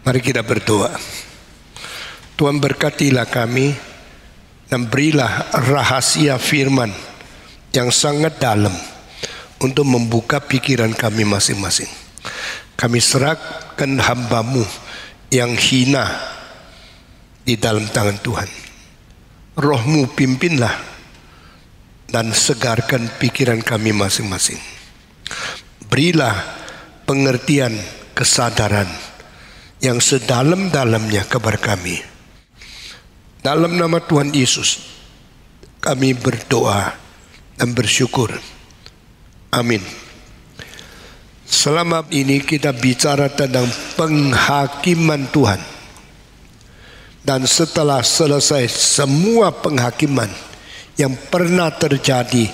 Mari kita berdoa. Tuhan, berkatilah kami dan berilah rahasia firman yang sangat dalam untuk membuka pikiran kami masing-masing. Kami serahkan hamba-Mu yang hina di dalam tangan Tuhan. Roh-Mu pimpinlah dan segarkan pikiran kami masing-masing. Berilah pengertian, kesadaran yang sedalam-dalamnya kepada kami. Dalam nama Tuhan Yesus kami berdoa dan bersyukur. Amin. Selama ini kita bicara tentang penghakiman Tuhan. Dan setelah selesai semua penghakiman yang pernah terjadi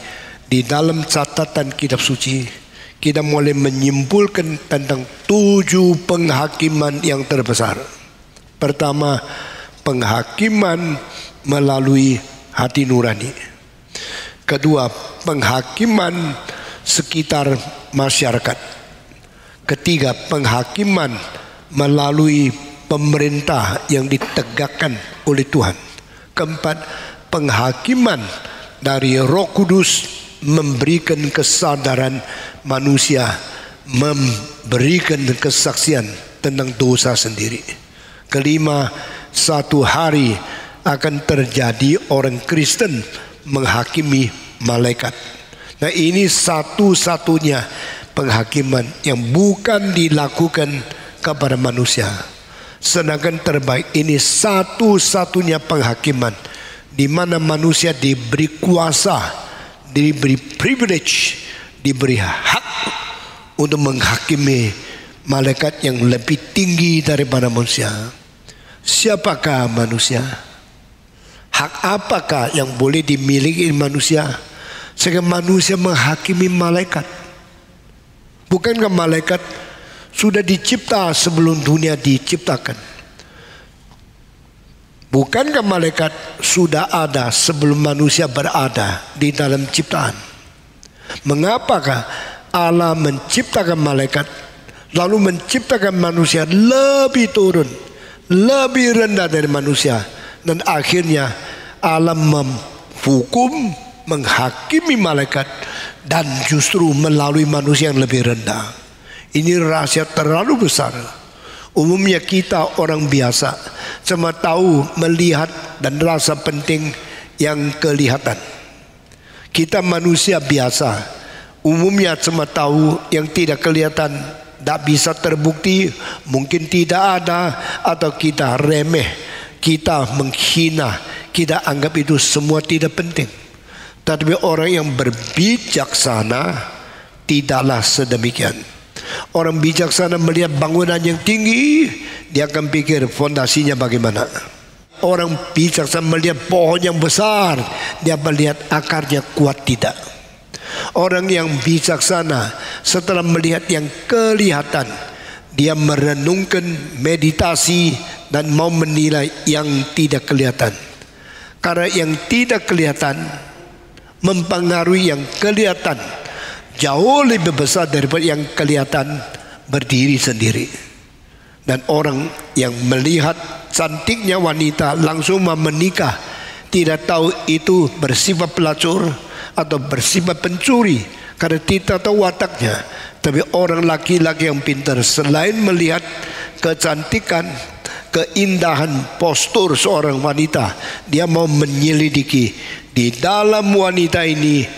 di dalam catatan kitab suci, kita mulai menyimpulkan tentang 7 penghakiman yang terbesar. Pertama, penghakiman melalui hati nurani. Kedua, penghakiman sekitar masyarakat. Ketiga, penghakiman melalui pemerintah yang ditegakkan oleh Tuhan. Keempat, penghakiman dari Roh Kudus memberikan kesadaran manusia, memberikan kesaksian tentang dosa sendiri. Kelima, satu hari akan terjadi orang Kristen menghakimi malaikat. Nah, ini satu-satunya penghakiman yang bukan dilakukan kepada manusia. Sedangkan terbaik ini satu-satunya penghakiman di mana manusia diberi kuasa, diberi privilege, diberi hak untuk menghakimi malaikat yang lebih tinggi daripada manusia. Siapakah manusia? Hak apakah yang boleh dimiliki manusia sehingga manusia menghakimi malaikat? Bukankah malaikat sudah dicipta sebelum dunia diciptakan? Bukankah malaikat sudah ada sebelum manusia berada di dalam ciptaan? Mengapakah Allah menciptakan malaikat lalu menciptakan manusia lebih turun, lebih rendah dari manusia, dan akhirnya Allah menghukum, menghakimi malaikat dan justru melalui manusia yang lebih rendah? Ini rahasia terlalu besar. Umumnya kita orang biasa cuma tahu, melihat dan rasa penting yang kelihatan. Kita manusia biasa umumnya cuma tahu yang tidak kelihatan, tidak bisa terbukti, mungkin tidak ada, atau kita remeh, kita menghina, kita anggap itu semua tidak penting. Tapi orang yang berbijaksana tidaklah sedemikian. Orang bijaksana melihat bangunan yang tinggi, dia akan pikir fondasinya bagaimana. Orang bijaksana melihat pohon yang besar, dia melihat akarnya kuat tidak. Orang yang bijaksana setelah melihat yang kelihatan, dia merenungkan, meditasi, dan mau menilai yang tidak kelihatan. Karena yang tidak kelihatan mempengaruhi yang kelihatan jauh lebih besar daripada yang kelihatan berdiri sendiri. Dan orang yang melihat cantiknya wanita langsung mau menikah, tidak tahu itu bersifat pelacur atau bersifat pencuri karena tidak tahu wataknya. Tapi orang laki-laki yang pintar, selain melihat kecantikan, keindahan postur seorang wanita, dia mau menyelidiki di dalam wanita ini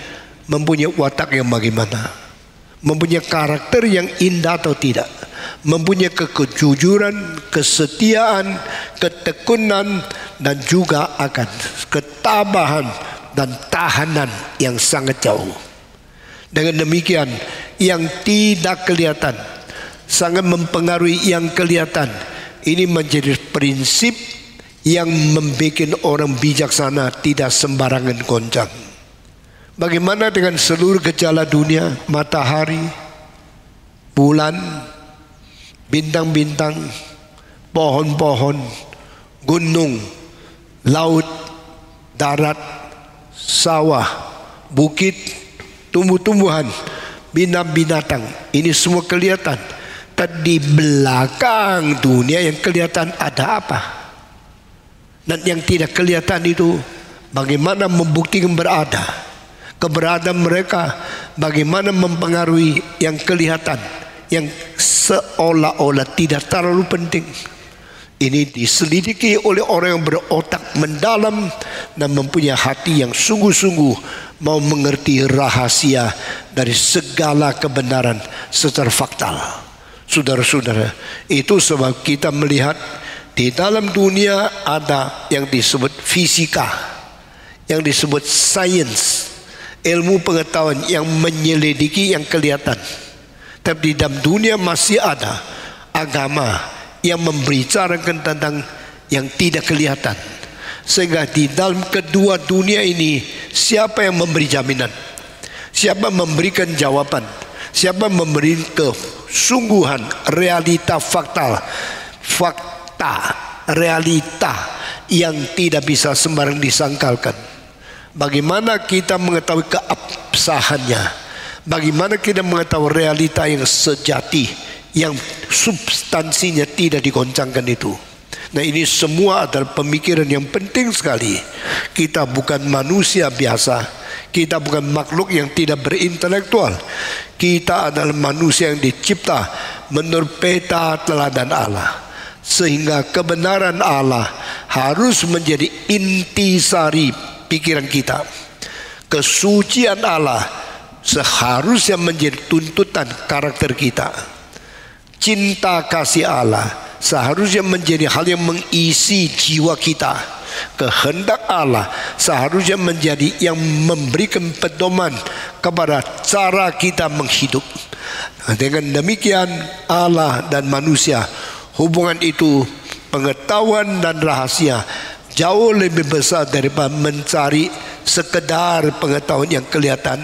mempunyai watak yang bagaimana, mempunyai karakter yang indah atau tidak, mempunyai kejujuran, kesetiaan, ketekunan, dan juga akan ketabahan dan tahanan yang sangat jauh. Dengan demikian, yang tidak kelihatan sangat mempengaruhi yang kelihatan. Ini menjadi prinsip yang membuat orang bijaksana tidak sembarangan goncang. Bagaimana dengan seluruh gejala dunia, matahari, bulan, bintang-bintang, pohon-pohon, gunung, laut, darat, sawah, bukit, tumbuh-tumbuhan, binatang-binatang. Ini semua kelihatan. Tapi di belakang dunia yang kelihatan ada apa? Dan yang tidak kelihatan itu bagaimana membuktikan berada. Keberadaan mereka bagaimana mempengaruhi yang kelihatan, yang seolah-olah tidak terlalu penting. Ini diselidiki oleh orang yang berotak mendalam dan mempunyai hati yang sungguh-sungguh mau mengerti rahasia dari segala kebenaran secara faktal. Saudara-saudara, itu sebab kita melihat di dalam dunia ada yang disebut fisika, yang disebut sains, ilmu pengetahuan yang menyelidiki yang kelihatan. Tapi di dalam dunia masih ada agama yang membicarakan tentang yang tidak kelihatan. Sehingga di dalam kedua dunia ini, siapa yang memberi jaminan? Siapa memberikan jawaban? Siapa memberi kesungguhan realita fakta, realita yang tidak bisa sembarang disangkalkan? Bagaimana kita mengetahui keabsahannya? Bagaimana kita mengetahui realita yang sejati, yang substansinya tidak digoncangkan itu? Nah, ini semua adalah pemikiran yang penting sekali. Kita bukan manusia biasa, kita bukan makhluk yang tidak berintelektual. Kita adalah manusia yang dicipta menurut peta teladan Allah, sehingga kebenaran Allah harus menjadi intisari pikiran kita. Kesucian Allah seharusnya menjadi tuntutan karakter kita. Cinta kasih Allah seharusnya menjadi hal yang mengisi jiwa kita. Kehendak Allah seharusnya menjadi yang memberikan pedoman kepada cara kita menghidup. Dengan demikian Allah dan manusia, hubungan itu, pengetahuan dan rahasia jauh lebih besar daripada mencari sekedar pengetahuan yang kelihatan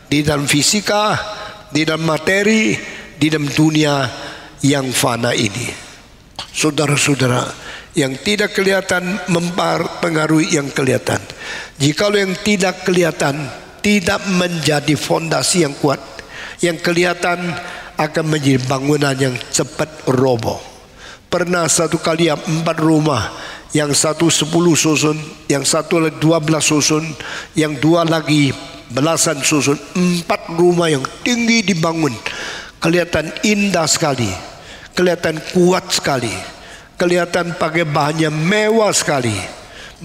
di dalam fisika, di dalam materi, di dalam dunia yang fana ini. Saudara-saudara, yang tidak kelihatan mempengaruhi yang kelihatan. Jikalau yang tidak kelihatan tidak menjadi fondasi yang kuat, yang kelihatan akan menjadi bangunan yang cepat roboh. Pernah satu kali 4 rumah, yang satu 10 susun, yang satu 12 susun, yang 2 lagi belasan susun. 4 rumah yang tinggi dibangun, kelihatan indah sekali, kelihatan kuat sekali, kelihatan pakai bahannya mewah sekali.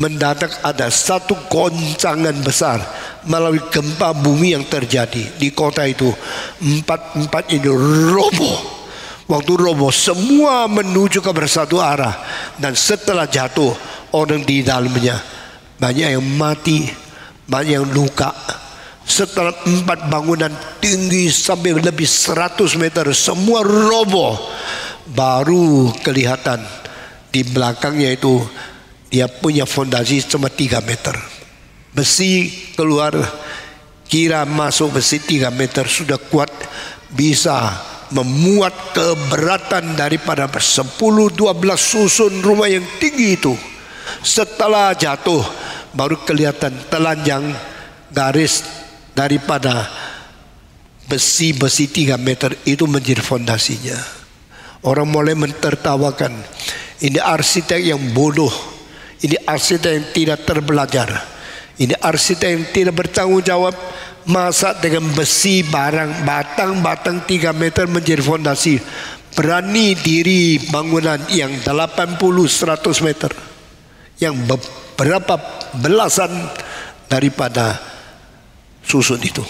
Mendadak ada satu goncangan besar melalui gempa bumi yang terjadi di kota itu. 4 ini roboh. Waktu roboh semua menuju ke bersatu arah, dan setelah jatuh orang di dalamnya banyak yang mati, banyak yang luka. Setelah 4 bangunan tinggi sampai lebih 100 meter semua roboh, baru kelihatan di belakangnya itu dia punya fondasi cuma 3 meter. Besi keluar, kira masuk besi 3 meter sudah kuat, bisa memuat keberatan daripada 10-12 susun rumah yang tinggi itu. Setelah jatuh baru kelihatan telanjang garis daripada besi-besi 3 meter itu menjadi fondasinya. Orang mulai mentertawakan, ini arsitek yang bodoh, ini arsitek yang tidak terbelajar, ini arsitek yang tidak bertanggung jawab. Masa dengan besi barang batang-batang 3 meter menjadi fondasi, berani diri bangunan yang 80-100 meter, yang beberapa belasan daripada susun itu.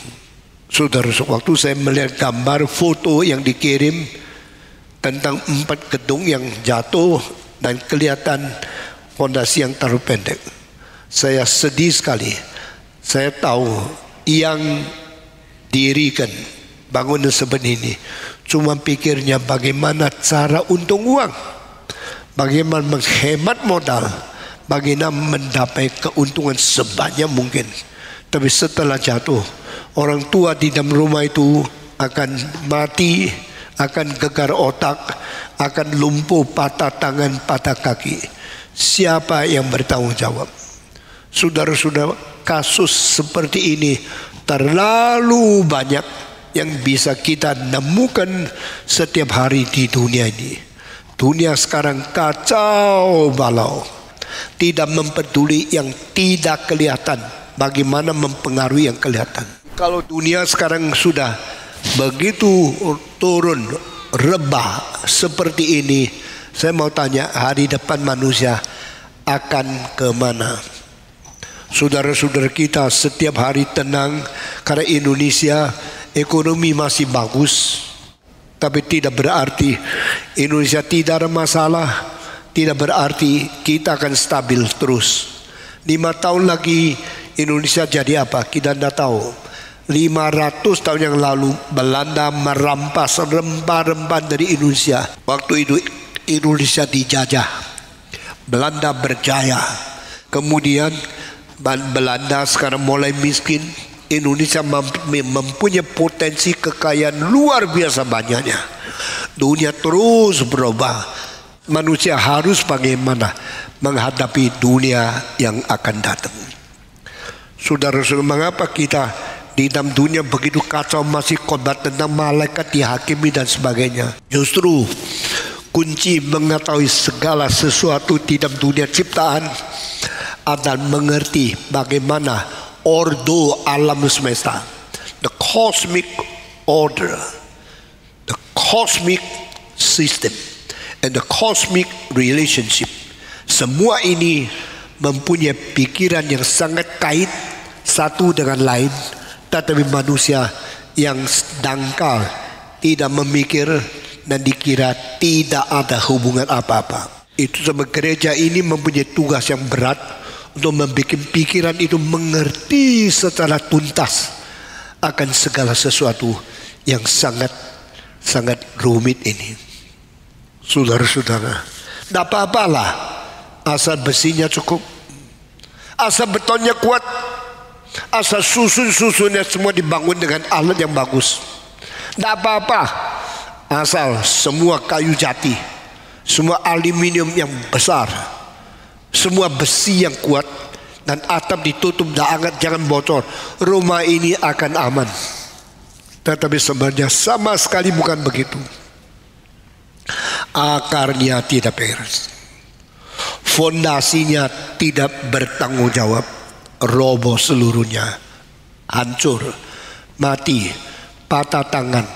Saudara, waktu saya melihat gambar foto yang dikirim tentang 4 gedung yang jatuh dan kelihatan fondasi yang terlalu pendek, saya sedih sekali. Saya tahu yang dirikan bangunan seperti ini cuma pikirnya bagaimana cara untung uang, bagaimana menghemat modal, bagaimana mendapat keuntungan sebanyak mungkin. Tapi setelah jatuh, orang tua di dalam rumah itu akan mati, akan gegar otak, akan lumpuh patah tangan, patah kaki. Siapa yang bertanggung jawab? Saudara-saudara, kasus seperti ini terlalu banyak yang bisa kita nemukan setiap hari di dunia ini. Dunia sekarang kacau balau, tidak mempeduli yang tidak kelihatan, bagaimana mempengaruhi yang kelihatan. Kalau dunia sekarang sudah begitu turun rebah seperti ini, saya mau tanya, hari depan manusia akan kemana? Saudara-saudara kita setiap hari tenang karena Indonesia ekonomi masih bagus, tapi tidak berarti Indonesia tidak ada masalah, tidak berarti kita akan stabil terus. 5 tahun lagi Indonesia jadi apa? Kita tidak tahu. 500 tahun yang lalu Belanda merampas rempah-rempah dari Indonesia. Waktu itu Indonesia dijajah, Belanda berjaya. Kemudian Belanda sekarang mulai miskin. Indonesia mempunyai potensi kekayaan luar biasa banyaknya. Dunia terus berubah. Manusia harus bagaimana menghadapi dunia yang akan datang. Saudara-saudara, mengapa kita di dalam dunia begitu kacau masih khotbah tentang malaikat dihakimi dan sebagainya? Justru kunci mengetahui segala sesuatu di dalam dunia ciptaan adalah mengerti bagaimana ordo alam semesta, the cosmic order, the cosmic system, and the cosmic relationship. Semua ini mempunyai pikiran yang sangat kait satu dengan lain, tetapi manusia yang dangkal tidak memikir dan dikira tidak ada hubungan apa-apa. Itu sebab gereja ini mempunyai tugas yang berat untuk membuat pikiran itu mengerti secara tuntas akan segala sesuatu yang sangat rumit ini. Saudara-saudara, tidak apa-apalah asal besinya cukup, asal betonnya kuat, asal susun-susunnya semua dibangun dengan alat yang bagus. Tidak apa-apa asal semua kayu jati, semua aluminium yang besar, semua besi yang kuat, dan atap ditutup dan hangat, jangan bocor, rumah ini akan aman. Tetapi sebenarnya sama sekali bukan begitu. Akarnya tidak beres, fondasinya tidak bertanggung jawab, roboh seluruhnya, hancur, mati, patah tangan,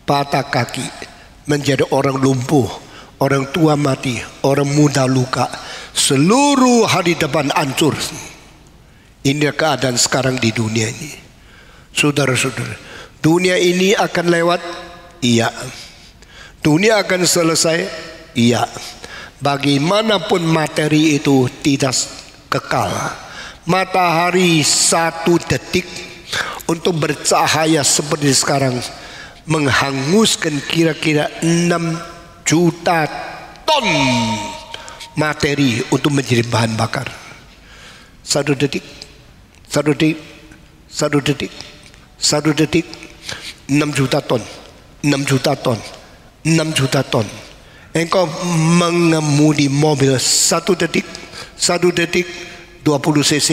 patah kaki, menjadi orang lumpuh, orang tua mati, orang muda luka, seluruh hari depan hancur. Ini keadaan sekarang di dunia ini. Saudara-saudara, dunia ini akan lewat, iya. Dunia akan selesai, iya. Bagaimanapun materi itu tidak kekal. Matahari 1 detik untuk bercahaya seperti sekarang menghanguskan kira-kira 6 juta ton materi untuk menjadi bahan bakar. 1 detik, 1 detik, 1 detik, 1 detik, 6 juta ton, 6 juta ton, 6 juta ton. Engkau mengemudi mobil 1 detik, 1 detik 20 cc,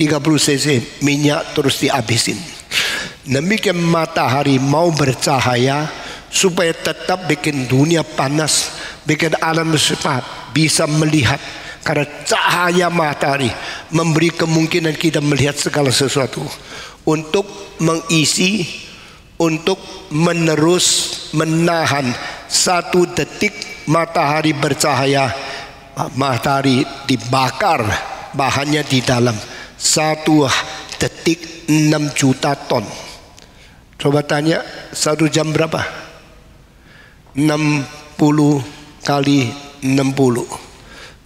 30 cc minyak terus dihabisin. Demikian matahari mau bercahaya supaya tetap bikin dunia panas, bikin alam semesta bisa melihat, karena cahaya matahari memberi kemungkinan kita melihat segala sesuatu, untuk mengisi, untuk menerus menahan 1 detik matahari bercahaya. Matahari dibakar bahannya di dalam 1 detik 6 juta ton. Coba tanya 1 jam berapa? 60 kali 60,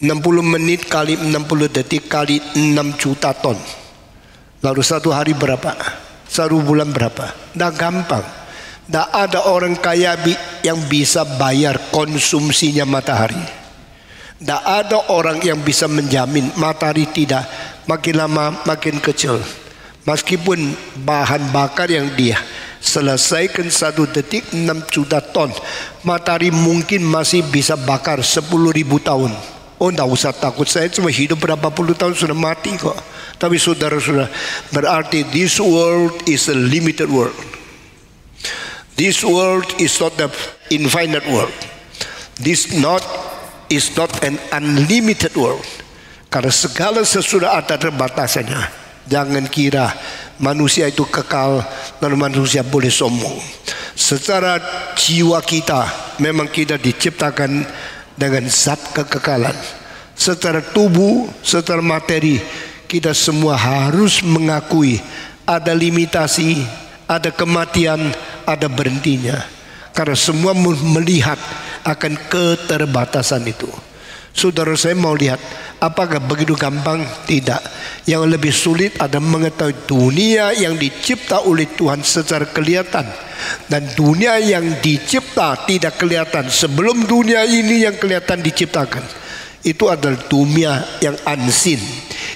60 menit kali 60 detik kali 6 juta ton. Lalu 1 hari berapa? 1 bulan berapa? Dah gampang. Dah ada orang kaya yang bisa bayar konsumsinya matahari. Dah ada orang yang bisa menjamin matahari tidak makin lama makin kecil. Meskipun bahan bakar yang dia selesaikan 1 detik 6 juta ton, matahari mungkin masih bisa bakar 10.000 tahun. Oh, tidak usah takut, saya cuma hidup berapa puluh tahun sudah mati kok. Tapi saudara-saudara, berarti this world is a limited world. This world is not the infinite world. This is not an unlimited world. Karena segala sesuatu ada batasannya. Jangan kira manusia itu kekal dan manusia boleh sombong. Secara jiwa kita memang kita diciptakan dengan zat kekekalan. Secara tubuh, secara materi kita semua harus mengakui ada limitasi, ada kematian, ada berhentinya. Karena semua melihat akan keterbatasan itu. Saudara, saya mau lihat apakah begitu gampang? Tidak. Yang lebih sulit adalah mengetahui dunia yang dicipta oleh Tuhan secara kelihatan dan dunia yang dicipta tidak kelihatan sebelum dunia ini yang kelihatan diciptakan. Itu adalah dunia yang unseen,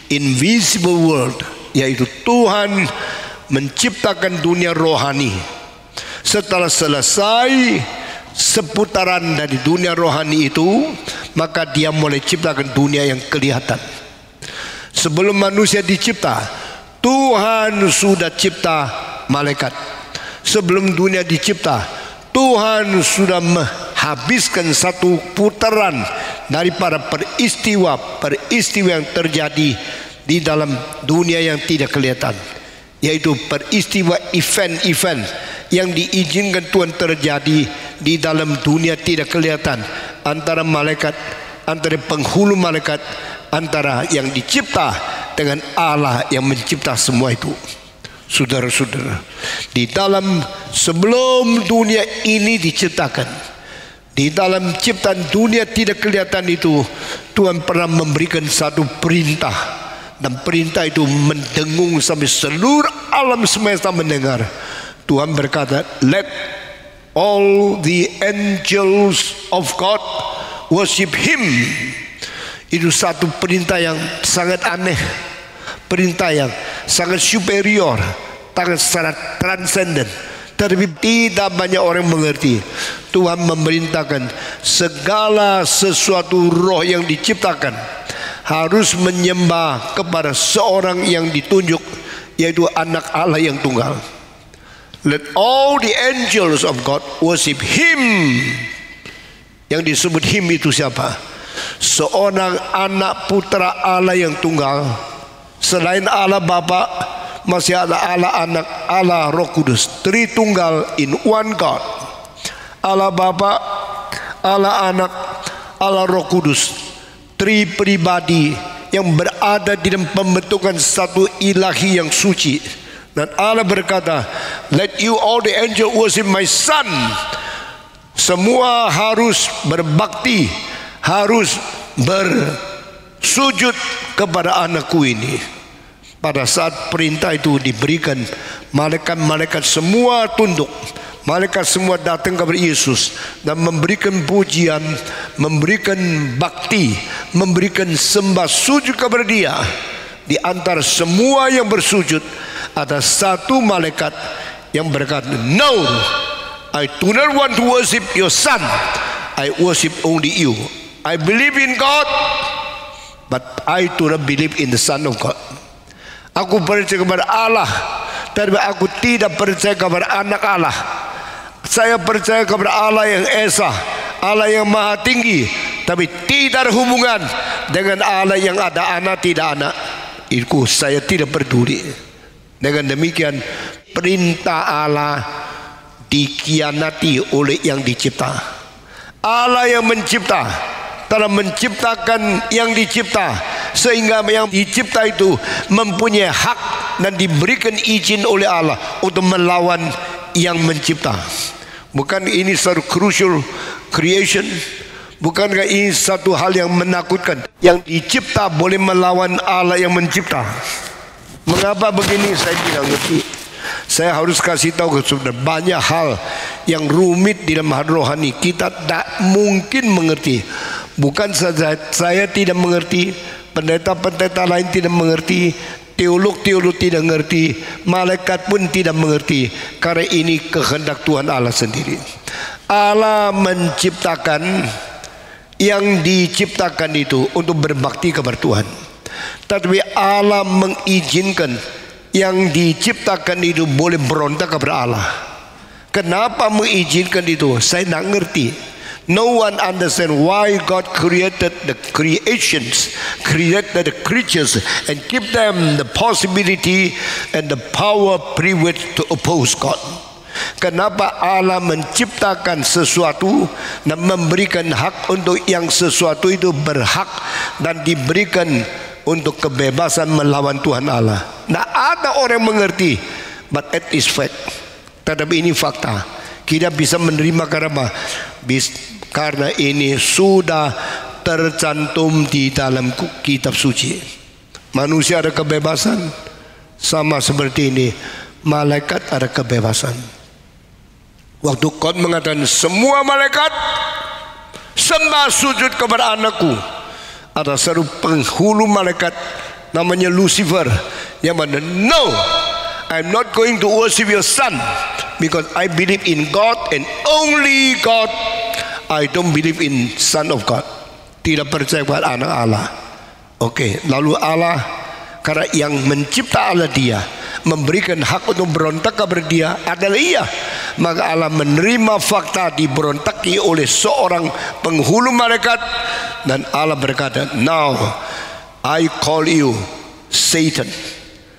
invisible world, yaitu Tuhan menciptakan dunia rohani. Setelah selesai seputaran dari dunia rohani itu, maka dia mulai ciptakan dunia yang kelihatan. Sebelum manusia dicipta, Tuhan sudah cipta malaikat. Sebelum dunia dicipta, Tuhan sudah menghabiskan satu putaran daripada peristiwa yang terjadi di dalam dunia yang tidak kelihatan, yaitu peristiwa event-event yang diizinkan Tuhan terjadi di dalam dunia tidak kelihatan, antara malaikat, antara penghulu malaikat, antara yang dicipta dengan Allah yang mencipta semua itu. Saudara-saudara, di dalam sebelum dunia ini diciptakan, di dalam ciptaan dunia tidak kelihatan itu, Tuhan pernah memberikan satu perintah, dan perintah itu mendengung sampai seluruh alam semesta mendengar. Tuhan berkata, let all the angels of God worship Him. Itu satu perintah yang sangat aneh, perintah yang sangat superior, sangat transenden. Tapi tidak banyak orang mengerti. Tuhan memerintahkan segala sesuatu roh yang diciptakan harus menyembah kepada seorang yang ditunjuk, yaitu anak Allah yang tunggal. Let all the angels of God worship Him. Yang disebut Him itu siapa? Seorang anak putra Allah yang tunggal. Selain Allah Bapa, masih ada Allah Anak, Allah Roh Kudus, Tritunggal in one God. Allah Bapa, Allah Anak, Allah Roh Kudus, tri pribadi yang berada di dalam pembentukan satu ilahi yang suci. Dan Allah berkata, let you all the angels worship my son. Semua harus berbakti, harus bersujud kepada anakku ini. Pada saat perintah itu diberikan, malaikat-malaikat semua tunduk. Malaikat semua datang kepada Yesus dan memberikan pujian, memberikan bakti, memberikan sembah sujud kepada Dia. Di antara semua yang bersujud, ada satu malaikat yang berkata, no, I do not want to worship your son. I worship only you. I believe in God, but I do not believe in the Son of God. Aku percaya kepada Allah, tapi aku tidak percaya kepada anak Allah. Saya percaya kepada Allah yang Esa, Allah yang Maha Tinggi, tapi tidak ada hubungan dengan Allah yang ada anak tidak anak. Itu saya tidak peduli. Dengan demikian perintah Allah dikhianati oleh yang dicipta. Allah yang mencipta telah menciptakan yang dicipta, sehingga yang dicipta itu mempunyai hak dan diberikan izin oleh Allah untuk melawan yang mencipta. Bukan ini satu crucial creation? Bukankah ini satu hal yang menakutkan? Yang dicipta boleh melawan Allah yang mencipta. Mengapa begini saya tidak ngerti. Saya harus kasih tahu ke saudara, banyak hal yang rumit di dalam hal rohani kita tak mungkin mengerti. Bukan saja saya tidak mengerti, pendeta-pendeta lain tidak mengerti, teolog-teolog tidak mengerti, malaikat pun tidak mengerti. Karena ini kehendak Tuhan Allah sendiri. Allah menciptakan yang diciptakan itu untuk berbakti kepada Tuhan. Tetapi Allah mengizinkan yang diciptakan itu boleh berontak kepada Allah. Kenapa mengizinkan itu? Saya tidak ngerti. No one understand why God created the creations, created the creatures, and give them the possibility and the power, privilege to oppose God. Kenapa Allah menciptakan sesuatu dan memberikan hak untuk yang sesuatu itu berhak dan diberikan untuk kebebasan melawan Tuhan Allah? Tidak ada orang mengerti, but it is fact. Tetapi ini fakta. Kita bisa menerima karena ini sudah tercantum di dalam kitab suci. Manusia ada kebebasan, sama seperti ini. Malaikat ada kebebasan. Waktu God mengatakan semua malaikat sembah sujud kepada anakku, ada satu penghulu malaikat namanya Lucifer yang mana, no, I'm not going to worship your son because I believe in God and only God. I don't believe in son of God. Tidak percaya pada anak Allah. Oke, lalu Allah, karena yang mencipta Allah dia, memberikan hak untuk berontak kepada dia adalah ia. Maka Allah menerima fakta diberontaki oleh seorang penghulu malaikat, dan Allah berkata, now I call you Satan,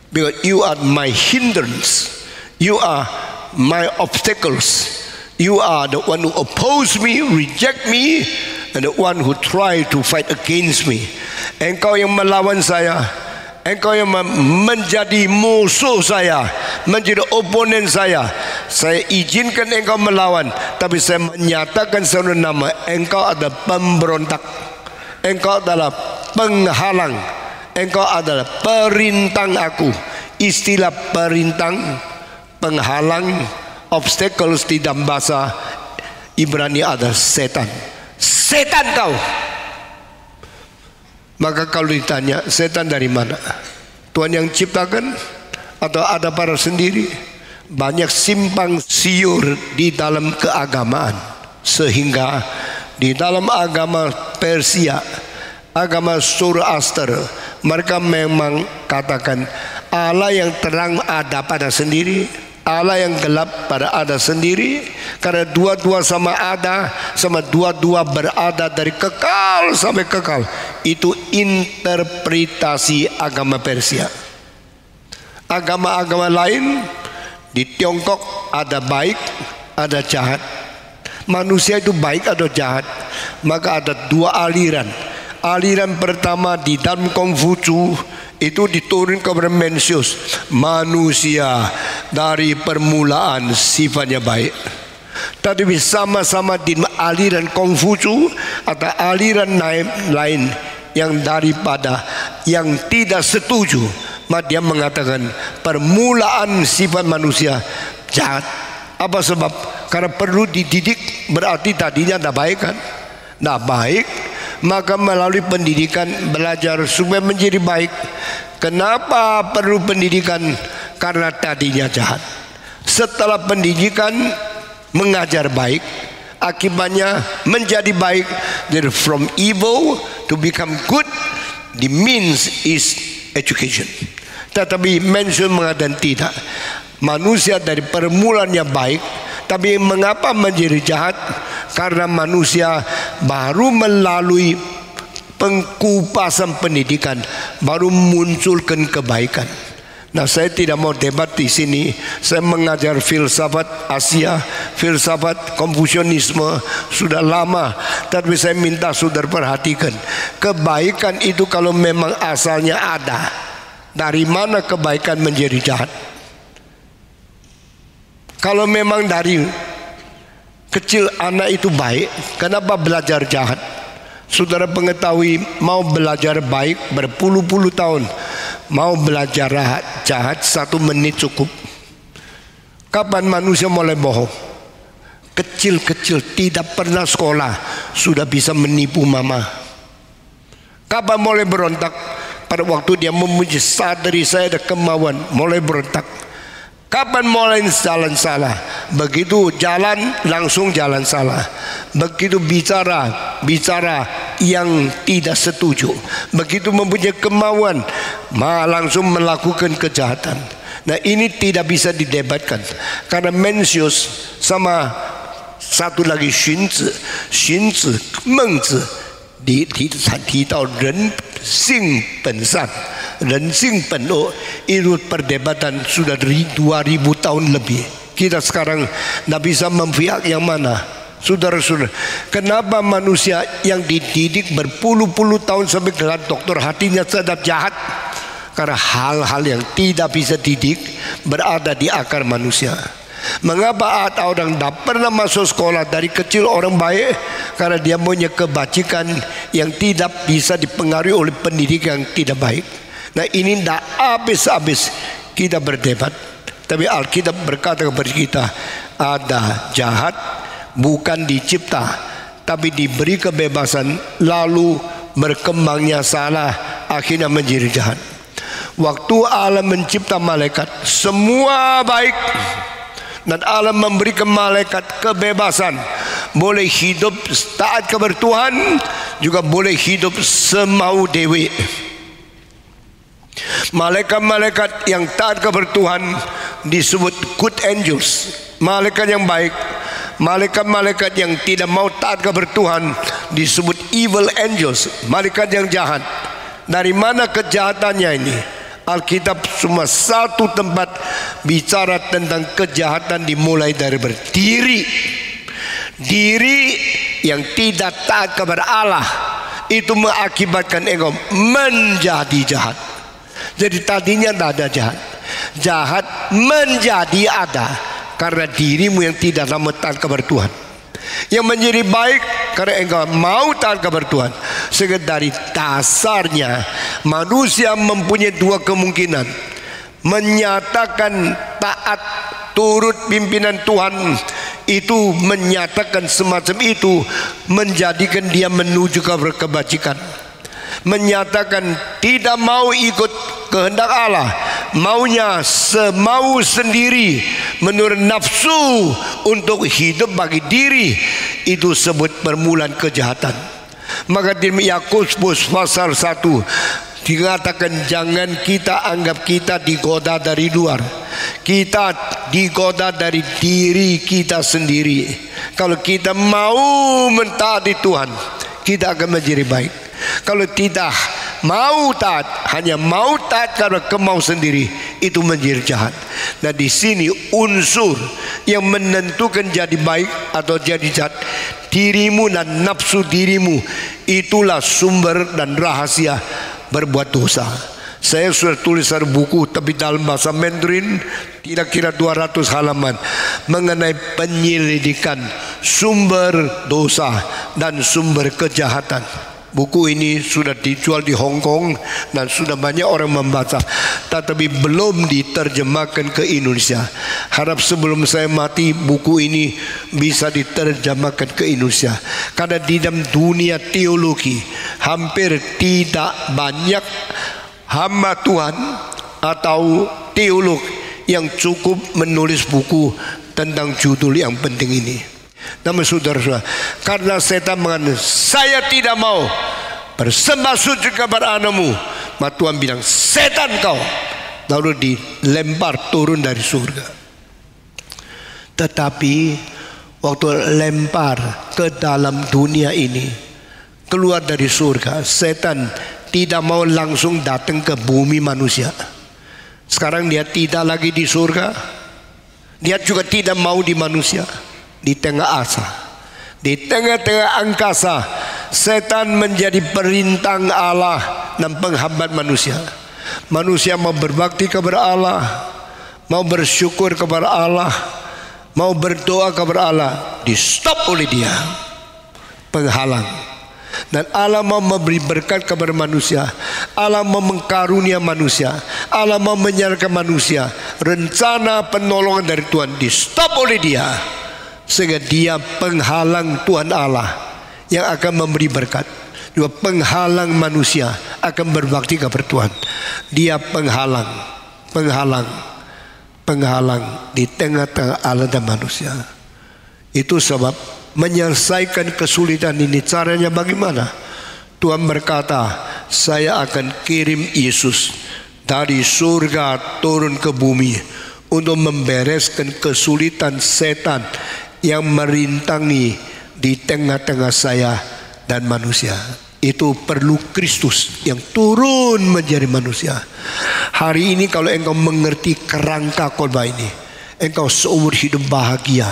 because you are my hindrance, you are my obstacles, you are the one who oppose me, reject me, and the one who try to fight against me. Engkau yang melawan saya, engkau yang menjadi musuh saya, menjadi oponen saya. Saya izinkan engkau melawan, tapi saya menyatakan satu nama, engkau adalah pemberontak, engkau adalah penghalang, engkau adalah perintang aku. Istilah perintang, penghalang, obstacles di dalam bahasa Ibrani adalah setan. Setan kau. Maka kalau ditanya, setan dari mana? Tuhan yang ciptakan atau ada para sendiri? Banyak simpang siur di dalam keagamaan, sehingga di dalam agama Persia, agama Zoroaster, mereka memang katakan Allah yang terang ada pada sendiri, Allah yang gelap pada ada sendiri. Karena dua-dua sama ada, sama dua-dua berada dari kekal sampai kekal. Itu interpretasi agama Persia. Agama-agama lain di Tiongkok ada baik, ada jahat. Manusia itu baik atau jahat? Maka ada dua aliran. Aliran pertama di dalam Konghucu itu diturun kepada Mencius, manusia dari permulaan sifatnya baik. Tetapi sama-sama di aliran Konghucu atau aliran lain yang daripada yang tidak setuju, maka dia mengatakan permulaan sifat manusia jahat. Apa sebab? Karena perlu dididik, berarti tadinya tidak baik kan? Tidak baik, maka melalui pendidikan belajar supaya menjadi baik. Kenapa perlu pendidikan? Karena tadinya jahat. Setelah pendidikan mengajar baik, akibatnya menjadi baik. Jadi from evil to become good, the means is education. Tetapi Mencius mengatakan tidak. Manusia dari permulaannya baik, tapi mengapa menjadi jahat? Karena manusia baru melalui pengkupasan pendidikan baru munculkan kebaikan. Nah, saya tidak mau debat di sini. Saya mengajar filsafat Asia, filsafat Konfusianisme sudah lama. Tapi saya minta saudara perhatikan, kebaikan itu kalau memang asalnya ada, dari mana kebaikan menjadi jahat? Kalau memang dari kecil anak itu baik, kenapa belajar jahat? Saudara mengetahui, mau belajar baik berpuluh-puluh tahun, mau belajar jahat 1 menit cukup. Kapan manusia mulai bohong? Kecil-kecil, tidak pernah sekolah, sudah bisa menipu mama. Kapan mulai berontak? Pada waktu dia memuji, sadari saya ada kemauan, mulai berontak. Kapan mulai jalan salah? Begitu jalan langsung jalan salah. Begitu bicara yang tidak setuju. Begitu mempunyai kemauan, langsung melakukan kejahatan. Nah, ini tidak bisa didebatkan. Karena Mencius sama satu lagi 荀子孟子提到人性本善，人性本恶， itu perdebatan sudah dari 2000 tahun lebih. Kita sekarang tidak bisa memihak yang mana. Saudara-saudara, kenapa manusia yang dididik berpuluh-puluh tahun sampai dengan dokter hatinya tetap jahat? Karena hal-hal yang tidak bisa didik berada di akar manusia. Mengapa ada orang tidak pernah masuk sekolah dari kecil orang baik? Karena dia punya kebajikan yang tidak bisa dipengaruhi oleh pendidikan yang tidak baik. Nah, ini tidak habis-habis kita berdebat. Tapi Alkitab berkata kepada kita, ada jahat bukan dicipta, tapi diberi kebebasan, lalu berkembangnya salah, akhirnya menjadi jahat. Waktu Allah mencipta malaikat, semua baik, dan Allah memberikan malaikat kebebasan, boleh hidup taat kepada Tuhan, juga boleh hidup semau dewi. Malaikat-malaikat yang taat kepada Tuhan disebut good angels, malaikat yang baik. Malaikat-malaikat yang tidak mau taat kepada Tuhan disebut evil angels, malaikat yang jahat. Dari mana kejahatannya ini? Alkitab cuma satu tempat bicara tentang kejahatan, dimulai dari berdiri. Diri yang tidak taat kepada Allah itu mengakibatkan engkau menjadi jahat. Jadi tadinya tidak ada jahat, jahat menjadi ada karena dirimu yang tidak lama taat kepada Tuhan. Yang menjadi baik karena engkau mau taat kepada Tuhan. Sehingga dari dasarnya manusia mempunyai dua kemungkinan: menyatakan taat turut pimpinan Tuhan, itu menyatakan semacam itu menjadikan dia menuju ke kebajikan. Menyatakan tidak mau ikut kehendak Allah, maunya semau sendiri menurut nafsu untuk hidup bagi diri, itu sebut permulaan kejahatan. Maka di Yakobus pasal 1 dikatakan, jangan kita anggap kita digoda dari luar, kita digoda dari diri kita sendiri. Kalau kita mau mentaati Tuhan, kita akan menjadi baik. Kalau tidak mau taat, hanya mau taat karena kemau sendiri, itu menjadi jahat. Nah, di sini unsur yang menentukan jadi baik atau jadi jahat, dirimu dan nafsu dirimu, itulah sumber dan rahasia berbuat dosa. Saya sudah tulis satu buku, tapi dalam bahasa Mandarin, kira-kira 200 halaman, mengenai penyelidikan sumber dosa dan sumber kejahatan. Buku ini sudah dijual di Hong Kong dan sudah banyak orang membaca, tetapi belum diterjemahkan ke Indonesia. Harap sebelum saya mati buku ini bisa diterjemahkan ke Indonesia. Karena di dalam dunia teologi hampir tidak banyak hamba Tuhan atau teolog yang cukup menulis buku tentang judul yang penting ini. Namun saudara-saudara, karena setan mengatakan saya tidak mau bersembah sujud kepada anakmu, maka Tuhan bilang setan kau, lalu dilempar turun dari surga. Tetapi waktu lempar ke dalam dunia ini, keluar dari surga, setan tidak mau langsung datang ke bumi manusia. Sekarang dia tidak lagi di surga, dia juga tidak mau di manusia. Di tengah asa, di tengah-tengah angkasa, setan menjadi perintang Allah dan penghambat manusia. Manusia mau berbakti kepada Allah, mau bersyukur kepada Allah, mau berdoa kepada Allah, di stop oleh dia, penghalang. Dan Allah mau memberi berkat kepada manusia, Allah mau mengkarunia manusia, Allah mau menyerahkan manusia. Rencana penolongan dari Tuhan di stop oleh dia, sehingga dia penghalang Tuhan Allah yang akan memberi berkat. Juga penghalang manusia akan berbakti kepada Tuhan. Dia penghalang di tengah-tengah Allah dan manusia. Itu sebab menyelesaikan kesulitan ini caranya bagaimana? Tuhan berkata, saya akan kirim Yesus dari surga turun ke bumi untuk membereskan kesulitan setan yang merintangi di tengah-tengah saya dan manusia. Itu perlu Kristus yang turun menjadi manusia. Hari ini kalau engkau mengerti kerangka khotbah ini, engkau seumur hidup bahagia.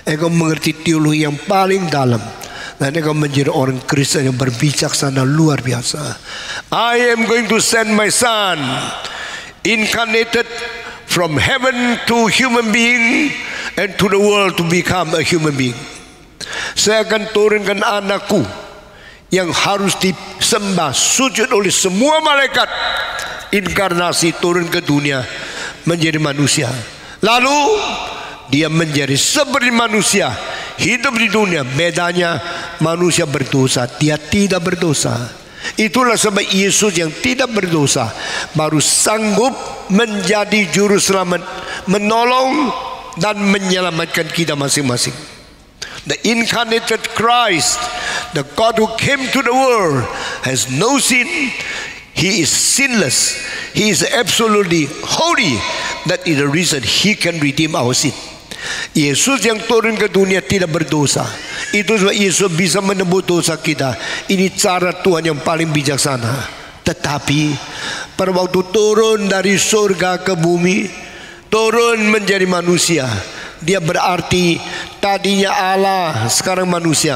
Engkau mengerti teologi yang paling dalam, dan engkau menjadi orang Kristen yang berbijaksana luar biasa. I am going to send my son, incarnated from heaven to human being and to the world to become a human being. Saya akan turunkan anakku yang harus disembah sujud oleh semua malaikat. Inkarnasi turun ke dunia menjadi manusia. Lalu dia menjadi seperti manusia, hidup di dunia. Bedanya manusia berdosa, dia tidak berdosa. Itulah sebab Yesus yang tidak berdosa baru sanggup menjadi juru selamat, menolong dan menyelamatkan kita masing-masing. The incarnated Christ, the God who came to the world, has no sin. He is sinless. He is absolutely holy. That is the reason He can redeem our sin. Yesus yang turun ke dunia tidak berdosa. Itu sebab Yesus bisa menebus dosa kita. Ini cara Tuhan yang paling bijaksana. Tetapi pada waktu turun dari surga ke bumi, turun menjadi manusia, dia berarti tadinya Allah, sekarang manusia.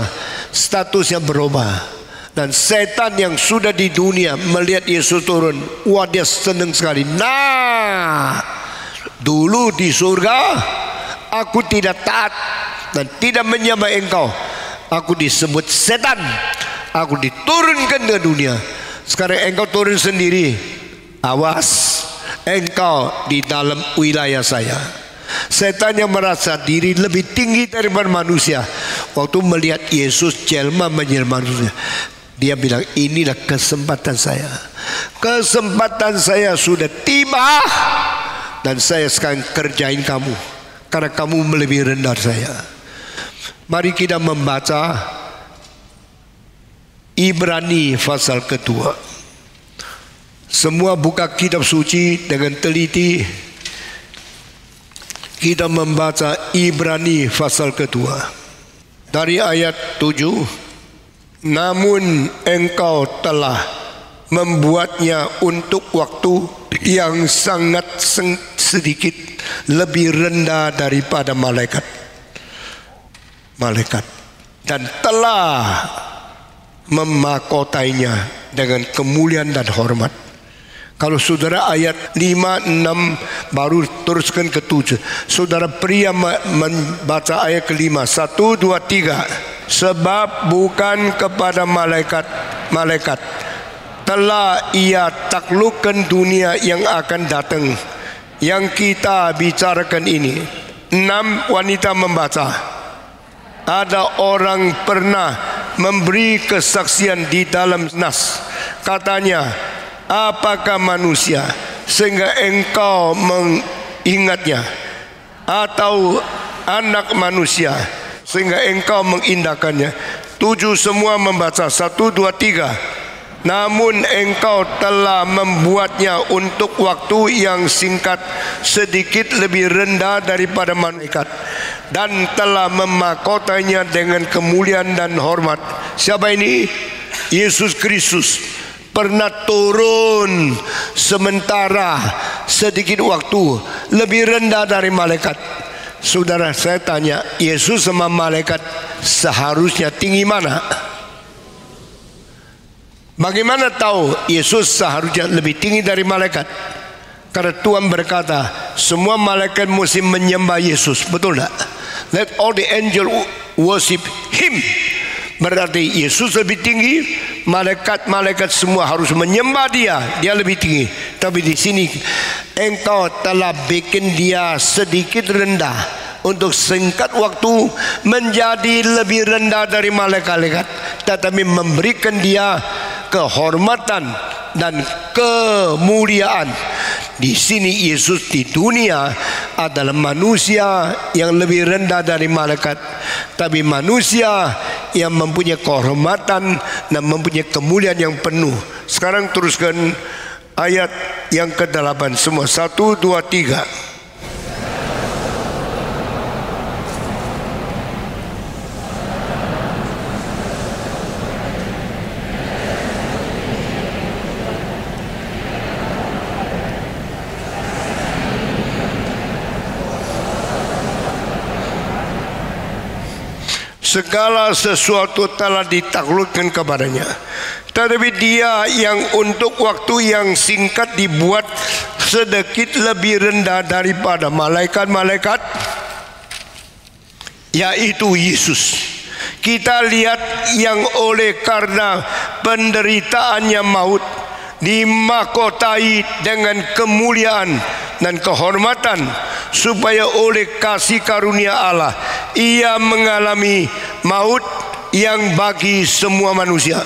Statusnya berubah. Dan setan yang sudah di dunia melihat Yesus turun, wah dia senang sekali. Nah, dulu di surga aku tidak taat dan tidak menyembah engkau. Aku disebut setan. Aku diturunkan ke dunia. Sekarang engkau turun sendiri. Awas, engkau di dalam wilayah saya. Setan yang merasa diri lebih tinggi daripada manusia, waktu melihat Yesus jelma menjadi manusia, dia bilang, inilah kesempatan saya. Kesempatan saya sudah tiba, dan saya sekarang kerjain kamu, karena kamu melebihi rendah saya. Mari kita membaca Ibrani pasal kedua. Semua buka kitab suci dengan teliti. Kita membaca Ibrani pasal kedua dari ayat 7. Namun engkau telah membuatnya untuk waktu yang sangat sedikit lebih rendah daripada malaikat dan telah memahkotainya dengan kemuliaan dan hormat. Kalau saudara ayat 5, 6 baru teruskan ke 7. Saudara pria membaca ayat ke-5. 1, 2, 3. Sebab bukan kepada malaikat telah ia taklukkan dunia yang akan datang, yang kita bicarakan ini. 6, wanita membaca. Ada orang pernah memberi kesaksian di dalam nas. Katanya, apakah manusia sehingga engkau mengingatnya, atau anak manusia sehingga engkau mengindahkannya? 7 semua membaca. 1, 2, 3. Namun engkau telah membuatnya untuk waktu yang singkat, sedikit lebih rendah daripada malaikat, dan telah memahkotainya dengan kemuliaan dan hormat. Siapa ini? Yesus Kristus pernah turun sementara sedikit waktu, lebih rendah dari malaikat. Saudara, saya tanya, Yesus sama malaikat seharusnya tinggi mana? Bagaimana tahu Yesus seharusnya lebih tinggi dari malaikat? Karena Tuhan berkata, semua malaikat mesti menyembah Yesus. Betul tak? Let all the angel worship Him. Berarti Yesus lebih tinggi, malaikat-malaikat semua harus menyembah Dia. Dia lebih tinggi. Tapi di sini engkau telah bikin Dia sedikit rendah untuk singkat waktu menjadi lebih rendah dari malaikat-malaikat, tetapi memberikan Dia kehormatan dan kemuliaan. Di sini Yesus di dunia adalah manusia yang lebih rendah dari malaikat, tapi manusia yang mempunyai kehormatan dan mempunyai kemuliaan yang penuh. Sekarang teruskan ayat yang ke-8 semua. 1, 2, 3. segala sesuatu telah ditaklukkan kepadanya. Tetapi dia yang untuk waktu yang singkat dibuat sedikit lebih rendah daripada malaikat-malaikat, yaitu Yesus. Kita lihat yang oleh karena penderitaannya maut dimahkotai dengan kemuliaan dan kehormatan, supaya oleh kasih karunia Allah ia mengalami maut yang bagi semua manusia.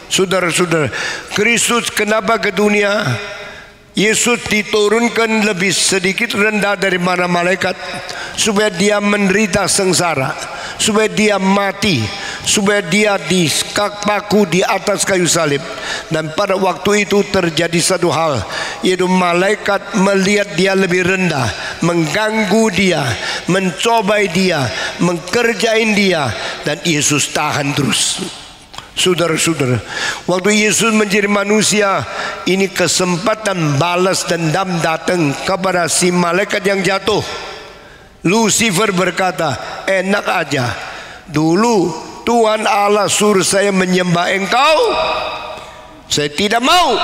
Saudara-saudara, Kristus kenapa ke dunia? Yesus diturunkan lebih sedikit rendah dari mana malaikat, supaya dia menderita sengsara, supaya dia mati, supaya dia dipaku di atas kayu salib. Dan pada waktu itu terjadi satu hal, yaitu malaikat melihat dia lebih rendah, mengganggu dia, mencobai dia, mengerjain dia, dan Yesus tahan terus. Saudara-saudara, waktu Yesus menjadi manusia, ini kesempatan balas dendam datang kepada si malaikat yang jatuh. Lucifer berkata, enak aja, dulu Tuhan Allah suruh saya menyembah engkau, saya tidak mau.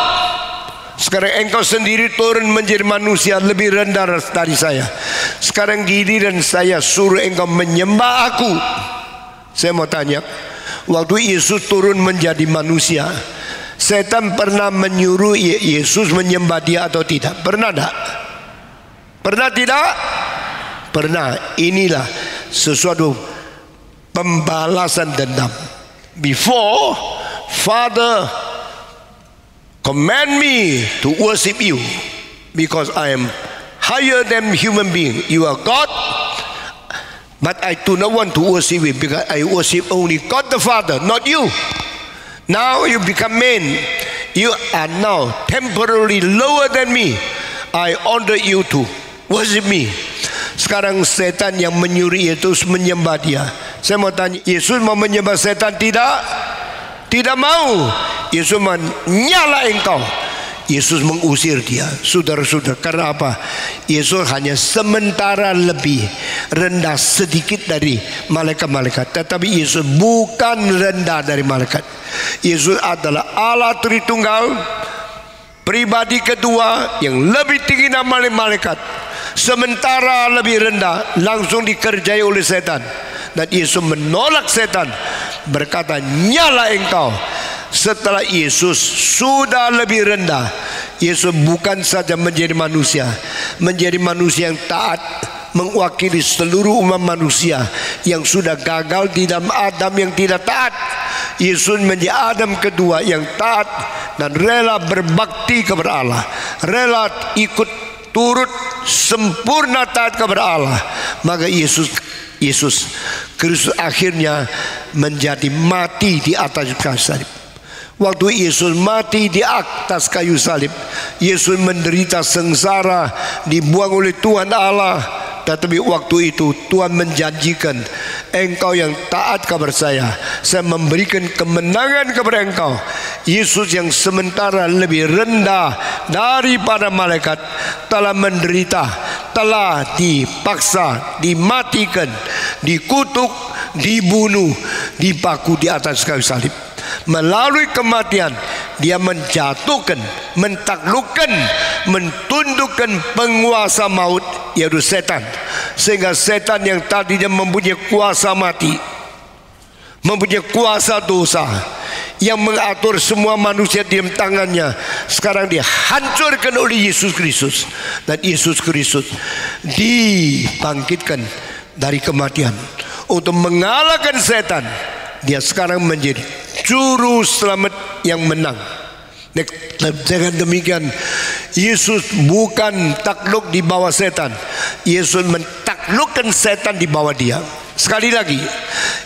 Sekarang engkau sendiri turun menjadi manusia lebih rendah dari saya. Sekarang giliran saya suruh engkau menyembah aku. Saya mau tanya, waktu Yesus turun menjadi manusia, setan pernah menyuruh Yesus menyembah dia atau tidak? Pernah tak? Pernah tidak? Pernah. Inilah sesuatu pembalasan dendam. Before Father command me to worship you, because I am higher than human being. You are God, but I do not want to worship you, because I worship only God the Father, not you. Now you become man. You are now temporarily lower than me. I order you to worship me. Sekarang setan yang menyuruh Yesus menyembah dia. Saya mau tanya, Yesus mau menyembah setan? Tidak. Tidak mau. Yesus menyala engkau. Yesus mengusir dia. Saudara-saudara, karena apa? Yesus hanya sementara lebih rendah sedikit dari malaikat-malaikat, tetapi Yesus bukan rendah dari malaikat. Yesus adalah Allah Tritunggal, pribadi kedua yang lebih tinggi dari malaikat, sementara lebih rendah langsung dikerjai oleh setan. Dan Yesus menolak setan, berkata, nyala engkau. Setelah Yesus sudah lebih rendah, Yesus bukan saja menjadi manusia yang taat, mewakili seluruh umat manusia yang sudah gagal di dalam Adam yang tidak taat. Yesus menjadi Adam kedua yang taat dan rela berbakti kepada Allah, rela ikut turut sempurna taat kepada Allah. Maka Yesus Kristus akhirnya menjadi mati di atas kayu salib. Waktu Yesus mati di atas kayu salib, Yesus menderita sengsara, dibuang oleh Tuhan Allah. Tetapi waktu itu Tuhan menjanjikan, engkau yang taat kepada saya memberikan kemenangan kepada engkau. Yesus yang sementara lebih rendah daripada malaikat telah menderita, telah dipaksa, dimatikan, dikutuk, dibunuh, dipaku di atas kayu salib. Melalui kematian dia menjatuhkan, mentaklukkan, mentundukkan penguasa maut, yaitu setan. Sehingga setan yang tadinya mempunyai kuasa mati, mempunyai kuasa dosa, yang mengatur semua manusia di dalam tangannya, sekarang dihancurkan oleh Yesus Kristus. Dan Yesus Kristus dibangkitkan dari kematian untuk mengalahkan setan. Dia sekarang menjadi juru selamat yang menang. Dengan demikian, Yesus bukan takluk di bawah setan, Yesus mentaklukkan setan di bawah dia. Sekali lagi,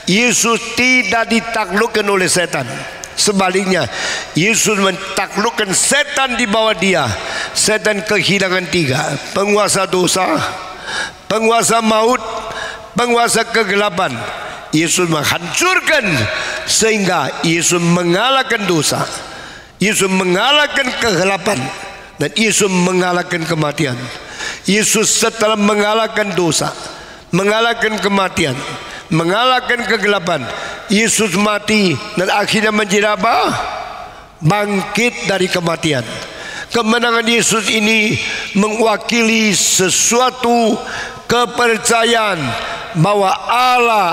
Yesus tidak ditaklukkan oleh setan. Sebaliknya, Yesus mentaklukkan setan di bawah dia. Setan kehilangan tiga: penguasa dosa, penguasa maut, penguasa kegelapan. Yesus menghancurkan, sehingga Yesus mengalahkan dosa, Yesus mengalahkan kegelapan, dan Yesus mengalahkan kematian. Yesus setelah mengalahkan dosa, mengalahkan kematian, mengalahkan kegelapan. Yesus mati dan akhirnya menjadi apa? Bangkit dari kematian. Kemenangan Yesus ini mewakili sesuatu kepercayaan bahwa Allah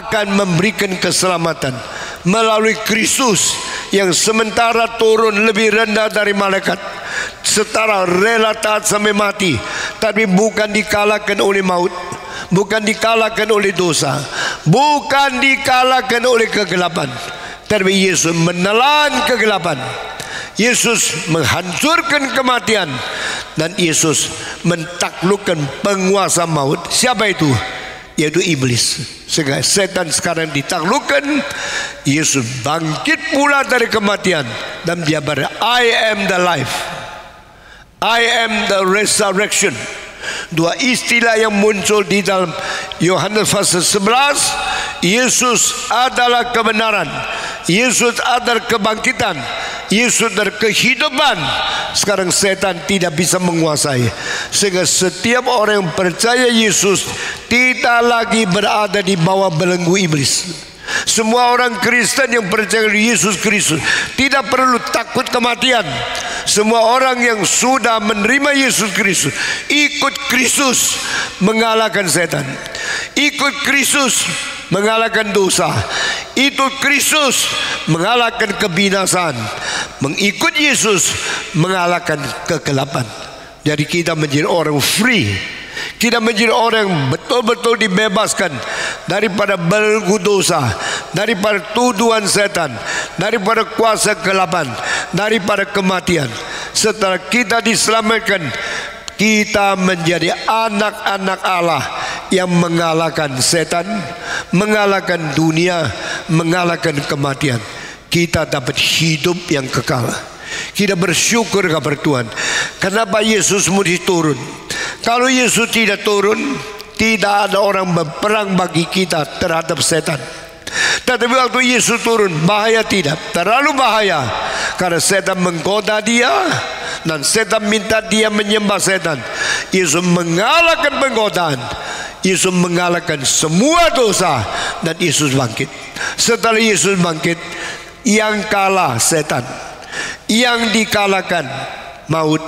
akan memberikan keselamatan melalui Kristus yang sementara turun lebih rendah dari malaikat, setara rela taat sampai mati, tapi bukan dikalahkan oleh maut, bukan dikalahkan oleh dosa, bukan dikalahkan oleh kegelapan, tapi Yesus menelan kegelapan. Yesus menghancurkan kematian dan Yesus mentaklukkan penguasa maut. Siapa itu? Yaitu iblis. Sehingga setan sekarang ditaklukkan. Yesus bangkit pula dari kematian dan dia berkata, I am the life, I am the resurrection. Dua istilah yang muncul di dalam Yohanes pasal 11. Yesus adalah kebenaran, Yesus adalah kebangkitan, Yesus adalah kehidupan. Sekarang setan tidak bisa menguasai. Sehingga setiap orang yang percaya Yesus tidak lagi berada di bawah belenggu iblis. Semua orang Kristen yang percaya Yesus Kristus tidak perlu takut kematian. Semua orang yang sudah menerima Yesus Kristus, ikut Kristus mengalahkan setan, ikut Kristus mengalahkan dosa, ikut Kristus mengalahkan kebinasaan, mengikut Yesus mengalahkan kegelapan. Jadi kita menjadi orang free. Kita menjadi orang yang betul-betul dibebaskan daripada belenggu dosa, daripada tuduhan setan, daripada kuasa kegelapan, daripada kematian. Setelah kita diselamatkan, kita menjadi anak-anak Allah yang mengalahkan setan, mengalahkan dunia, mengalahkan kematian. Kita dapat hidup yang kekal. Kita bersyukur kepada Tuhan. Kenapa Yesus mesti turun? Kalau Yesus tidak turun, tidak ada orang berperang bagi kita terhadap setan. Tetapi waktu Yesus turun, bahaya tidak? Terlalu bahaya. Karena setan menggoda dia dan setan minta dia menyembah setan. Yesus mengalahkan penggodaan, Yesus mengalahkan semua dosa, dan Yesus bangkit. Setelah Yesus bangkit, yang kalah setan, yang dikalahkan maut,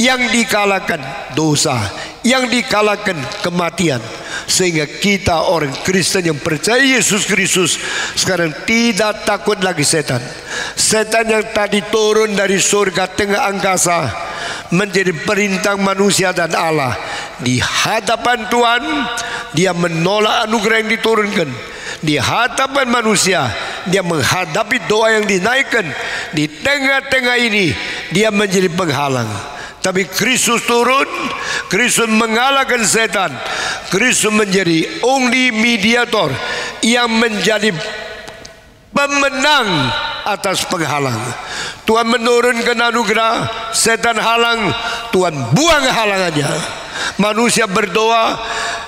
yang dikalahkan dosa, yang dikalahkan kematian. Sehingga kita orang Kristen yang percaya Yesus Kristus sekarang tidak takut lagi setan. Setan yang tadi turun dari surga tengah angkasa menjadi perintah manusia dan Allah, di hadapan Tuhan dia menolak anugerah yang diturunkan. Di hadapan manusia dia menghadapi doa yang dinaikkan. Di tengah-tengah ini dia menjadi penghalang. Tapi Kristus turun, Kristus mengalahkan setan. Kristus menjadi only mediator yang menjadi pemenang atas penghalang. Tuhan menurunkan anugerah, setan halang, Tuhan buang halangannya. Manusia berdoa,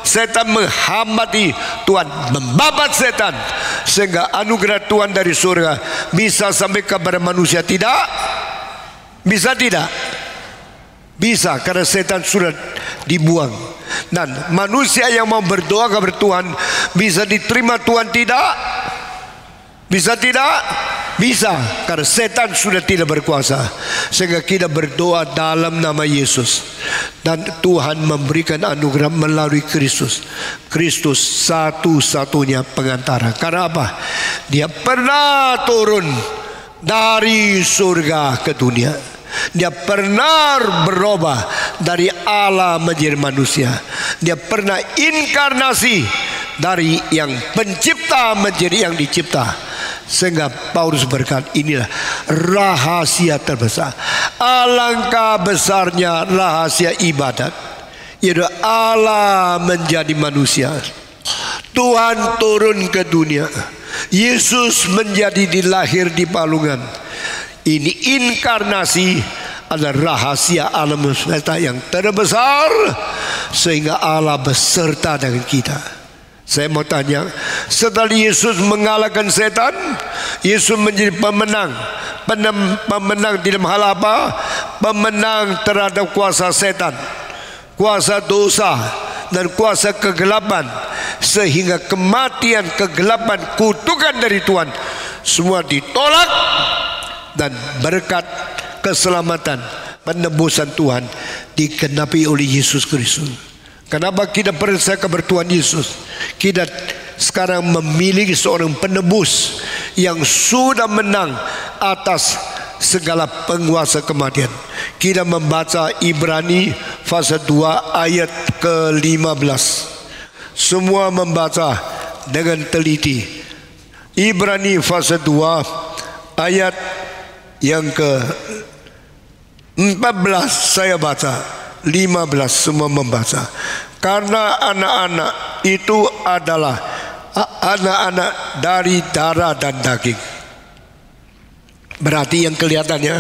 setan menghambati, Tuhan membabat setan. Sehingga anugerah Tuhan dari surga bisa sampai kepada manusia. Tidak? Bisa tidak? Bisa, karena setan sudah dibuang. Dan manusia yang mau berdoa kepada Tuhan bisa diterima Tuhan tidak? Bisa tidak? Bisa, karena setan sudah tidak berkuasa. Sehingga kita berdoa dalam nama Yesus, dan Tuhan memberikan anugerah melalui Kristus. Kristus satu-satunya pengantara. Karena apa? Dia pernah turun dari surga ke dunia. Dia pernah berubah dari Allah menjadi manusia. Dia pernah inkarnasi dari yang pencipta menjadi yang dicipta. Sehingga Paulus berkata, inilah rahasia terbesar. Alangkah besarnya rahasia ibadat, yaitu Allah menjadi manusia. Tuhan turun ke dunia. Yesus menjadi dilahir di palungan. Ini inkarnasi adalah rahasia alam semesta yang terbesar, sehingga Allah beserta dengan kita. Saya mau tanya, setelah Yesus mengalahkan setan, Yesus menjadi pemenang. Pemenang di dalam hal apa? Pemenang terhadap kuasa setan, kuasa dosa, dan kuasa kegelapan, sehingga kematian, kegelapan, kutukan dari Tuhan semua ditolak, dan berkat keselamatan, penebusan Tuhan digenapi oleh Yesus Kristus. Kenapa kita percaya kepada Tuhan Yesus? Kita sekarang memiliki seorang penebus yang sudah menang atas segala penguasa kematian. Kita membaca Ibrani pasal 2 ayat ke-15. Semua membaca dengan teliti. Ibrani pasal 2 ayat yang ke-14 saya baca, 15 semua membaca. Karena anak-anak itu adalah anak-anak dari darah dan daging. Berarti yang kelihatannya,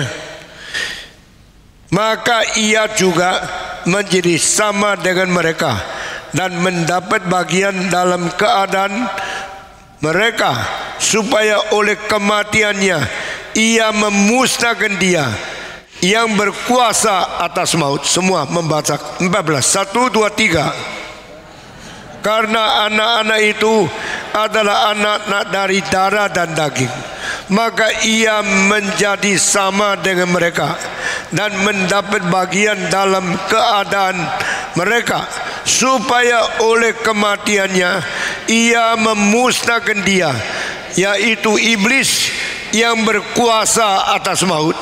maka ia juga menjadi sama dengan mereka dan mendapat bagian dalam keadaan mereka, supaya oleh kematiannya ia memusnahkan dia yang berkuasa atas maut. Semua membaca 14. 1, 2, 3. Karena anak-anak itu adalah anak-anak dari darah dan daging, maka ia menjadi sama dengan mereka dan mendapat bagian dalam keadaan mereka, supaya oleh kematiannya ia memusnahkan dia, yaitu iblis yang berkuasa atas maut.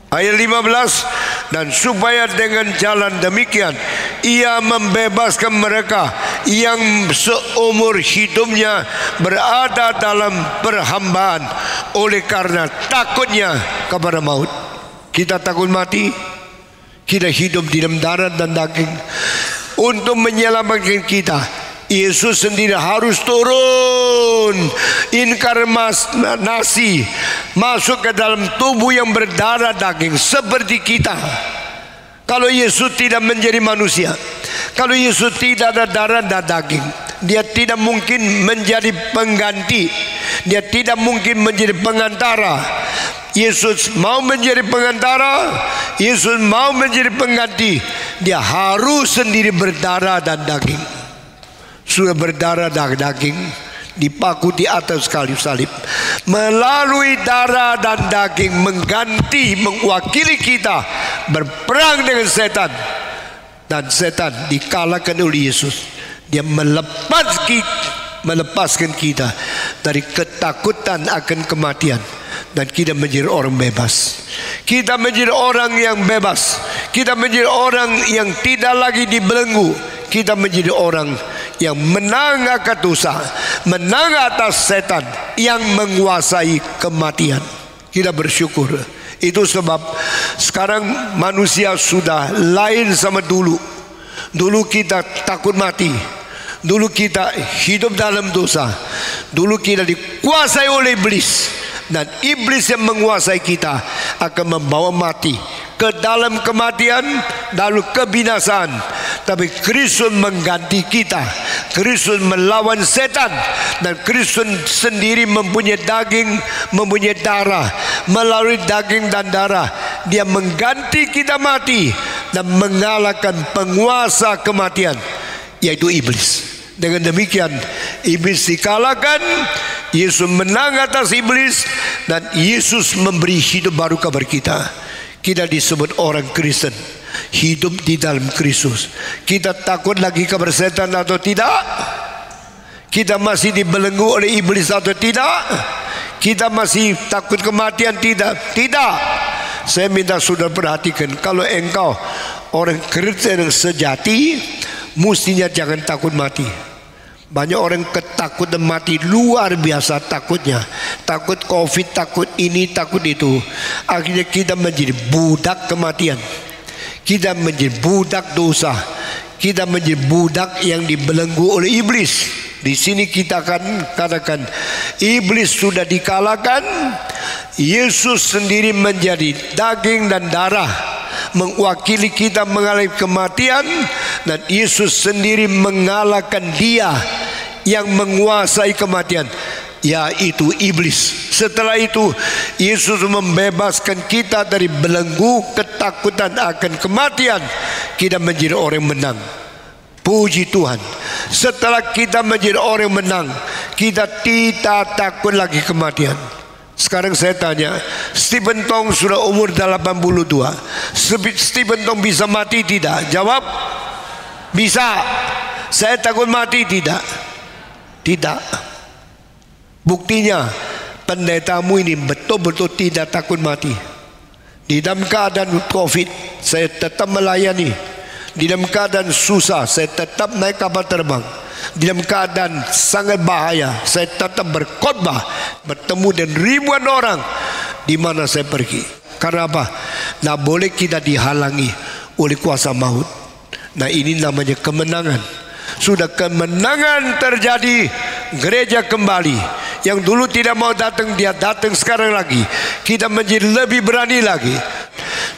Ayat 15, dan supaya dengan jalan demikian ia membebaskan mereka yang seumur hidupnya berada dalam perhambaan oleh karena takutnya kepada maut. Kita takut mati, kita hidup di dalam darah dan daging. Untuk menyelamatkan kita, Yesus sendiri harus turun inkarnasi, masuk ke dalam tubuh yang berdarah daging seperti kita. Kalau Yesus tidak menjadi manusia, kalau Yesus tidak ada darah dan daging, dia tidak mungkin menjadi pengganti, dia tidak mungkin menjadi pengantara. Yesus mau menjadi pengantara, Yesus mau menjadi pengganti, dia harus sendiri berdarah dan daging. Sudah berdarah dan daging, dipaku di atas kayu salib, melalui darah dan daging mengganti, mewakili kita berperang dengan setan, dan setan dikalahkan oleh Yesus. Dia melepaskan kita dari ketakutan akan kematian, dan kita menjadi orang bebas. Kita menjadi orang yang bebas. Kita menjadi orang yang tidak lagi dibelenggu. Kita menjadi orang yang menang akan dosa, menang atas setan yang menguasai kematian. Kita bersyukur. Itu sebab sekarang manusia sudah lain sama dulu. Dulu kita takut mati, dulu kita hidup dalam dosa, dulu kita dikuasai oleh iblis, dan iblis yang menguasai kita akan membawa mati ke dalam kematian, lalu kebinasaan. Tapi Kristus mengganti kita. Kristus melawan setan, dan Kristus sendiri mempunyai daging, mempunyai darah. Melalui daging dan darah dia mengganti kita mati dan mengalahkan penguasa kematian, yaitu iblis. Dengan demikian iblis dikalahkan, Yesus menang atas iblis, dan Yesus memberi hidup baru kepada kita. Kita disebut orang Kristen, hidup di dalam Kristus. Kita takut lagi kepada setan atau tidak? Kita masih dibelenggu oleh iblis atau tidak? Kita masih takut kematian? Tidak. Tidak. Saya minta saudara perhatikan, kalau engkau orang Kristen yang sejati, mestinya jangan takut mati. Banyak orang ketakutan mati, luar biasa takutnya. Takut COVID, takut ini, takut itu. Akhirnya kita menjadi budak kematian. Kita menjadi budak dosa. Kita menjadi budak yang dibelenggu oleh iblis. Di sini kita akan katakan iblis sudah dikalahkan. Yesus sendiri menjadi daging dan darah, mewakili kita mengalami kematian, dan Yesus sendiri mengalahkan dia yang menguasai kematian, yaitu iblis. Setelah itu Yesus membebaskan kita dari belenggu ketakutan akan kematian. Kita menjadi orang menang. Puji Tuhan. Setelah kita menjadi orang yang menang, kita tidak takut lagi kematian. Sekarang saya tanya, Stephen Tong sudah umur 82. Stephen Tong bisa mati tidak? Jawab, bisa. Saya takut mati tidak? Tidak. Buktinya, pendetamu ini betul-betul tidak takut mati. Di dalam keadaan COVID, saya tetap melayani. Di dalam keadaan susah, saya tetap naik kapal terbang. Di dalam keadaan sangat bahaya, saya tetap berkhotbah, bertemu dengan ribuan orang di mana saya pergi. Karena apa? Nah, boleh kita dihalangi oleh kuasa maut. Nah, ini namanya kemenangan. Sudah kemenangan terjadi, gereja kembali. Yang dulu tidak mau datang, dia datang sekarang lagi. Kita menjadi lebih berani lagi.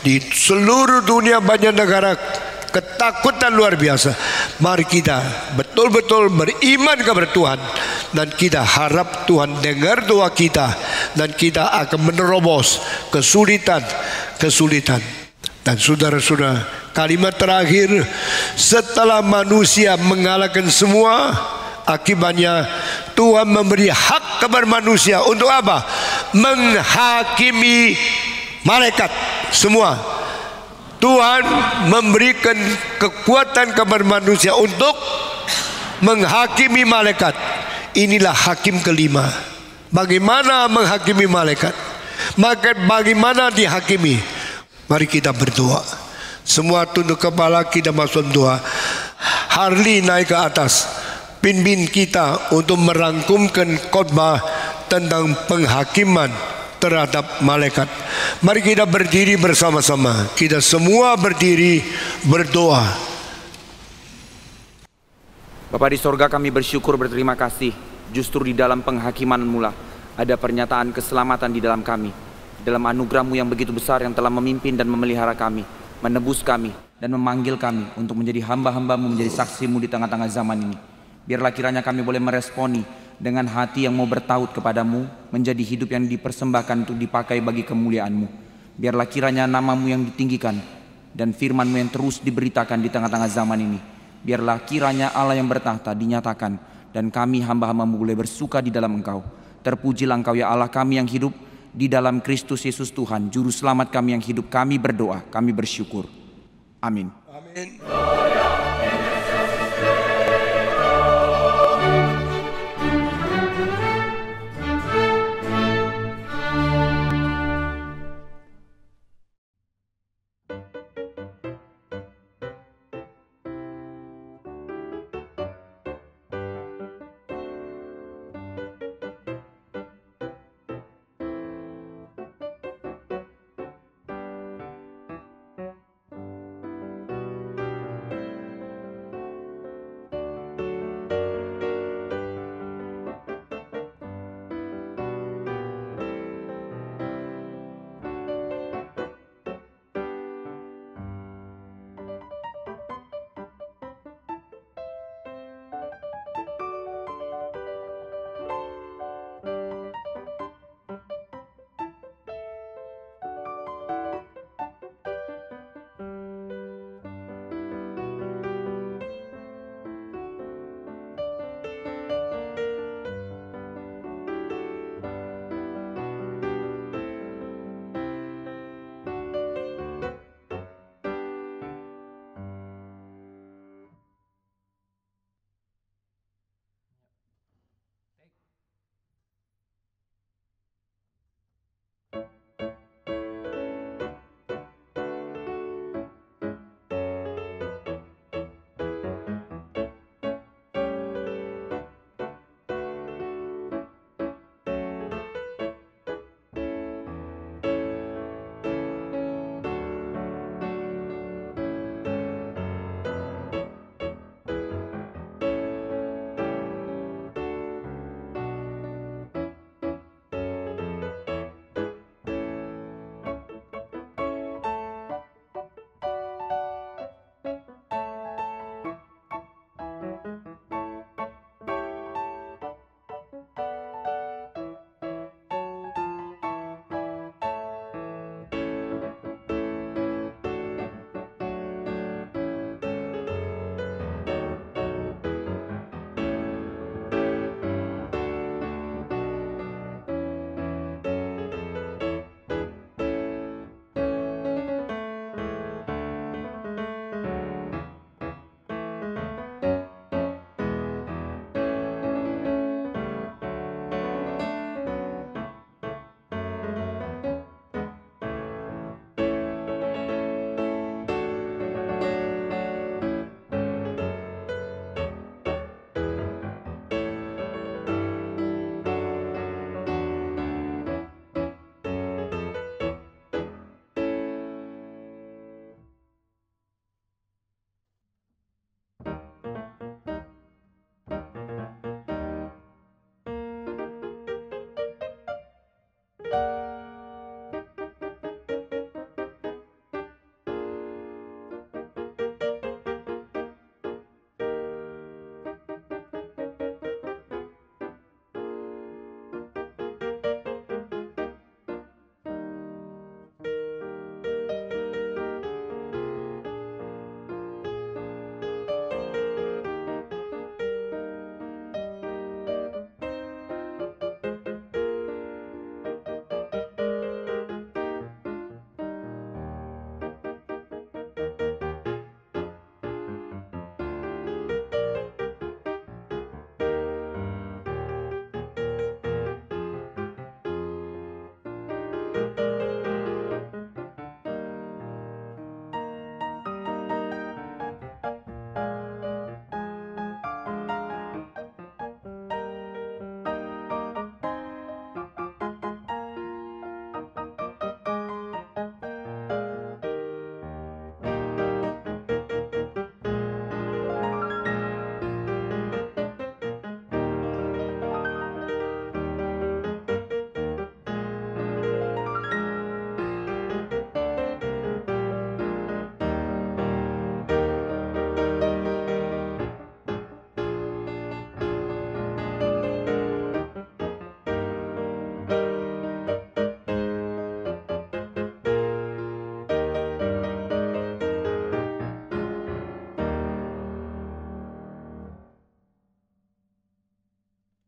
Di seluruh dunia banyak negara ketakutan luar biasa. Mari kita betul-betul beriman kepada Tuhan, dan kita harap Tuhan dengar doa kita, dan kita akan menerobos kesulitan. Dan saudara-saudara, kalimat terakhir, setelah manusia mengalahkan semua, akibatnya Tuhan memberi hak kepada manusia untuk apa? Menghakimi malaikat semua. Tuhan memberikan kekuatan kepada manusia untuk menghakimi malaikat. Inilah hakim kelima. Bagaimana menghakimi malaikat? Maka bagaimana dihakimi? Mari kita berdoa. Semua tunduk kepala, kita masuk doa. Harley naik ke atas, pimpin kita untuk merangkumkan khotbah tentang penghakiman terhadap malaikat. Mari kita berdiri bersama-sama. Kita semua berdiri berdoa. Bapa di sorga, kami bersyukur, berterima kasih. Justru di dalam penghakiman-Mu lah ada pernyataan keselamatan di dalam kami. Dalam anugerah-Mu yang begitu besar yang telah memimpin dan memelihara kami, menebus kami dan memanggil kami untuk menjadi hamba-hamba-Mu, menjadi saksi-Mu di tengah-tengah zaman ini. Biarlah kiranya kami boleh meresponi dengan hati yang mau bertaut kepadamu, menjadi hidup yang dipersembahkan untuk dipakai bagi kemuliaan-Mu. Biarlah kiranya nama-Mu yang ditinggikan dan firman-Mu yang terus diberitakan di tengah-tengah zaman ini. Biarlah kiranya Allah yang bertahta dinyatakan, dan kami hamba-hamba-Mu boleh bersuka di dalam Engkau. Terpujilah Engkau ya Allah kami yang hidup di dalam Kristus Yesus Tuhan, Juru Selamat kami yang hidup. Kami berdoa, kami bersyukur. Amin.